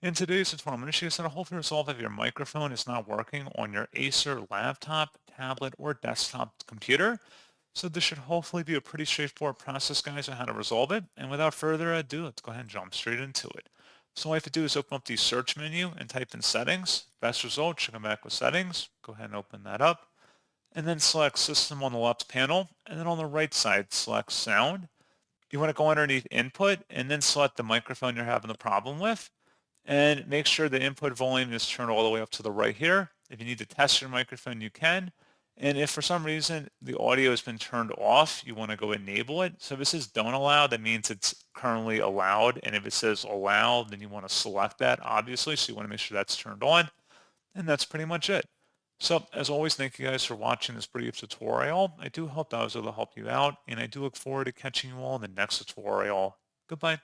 In today's tutorial, I'm going to show you how to hopefully resolve if your microphone is not working on your Acer laptop, tablet, or desktop computer. So this should hopefully be a pretty straightforward process, guys, on how to resolve it. And without further ado, let's go ahead and jump straight into it. So all I have to do is open up the search menu and type in settings. Best result should come back with settings. Go ahead and open that up. And then select system on the left panel. And then on the right side, select sound. You want to go underneath input and then select the microphone you're having the problem with. And make sure the input volume is turned all the way up to the right here. If you need to test your microphone, you can. And if for some reason the audio has been turned off, you want to go enable it. So if it says don't allow, that means it's currently allowed. And if it says allow, then you want to select that, obviously. So you want to make sure that's turned on. And that's pretty much it. So as always, thank you guys for watching this brief tutorial. I do hope that I was able to help you out. And I do look forward to catching you all in the next tutorial. Goodbye.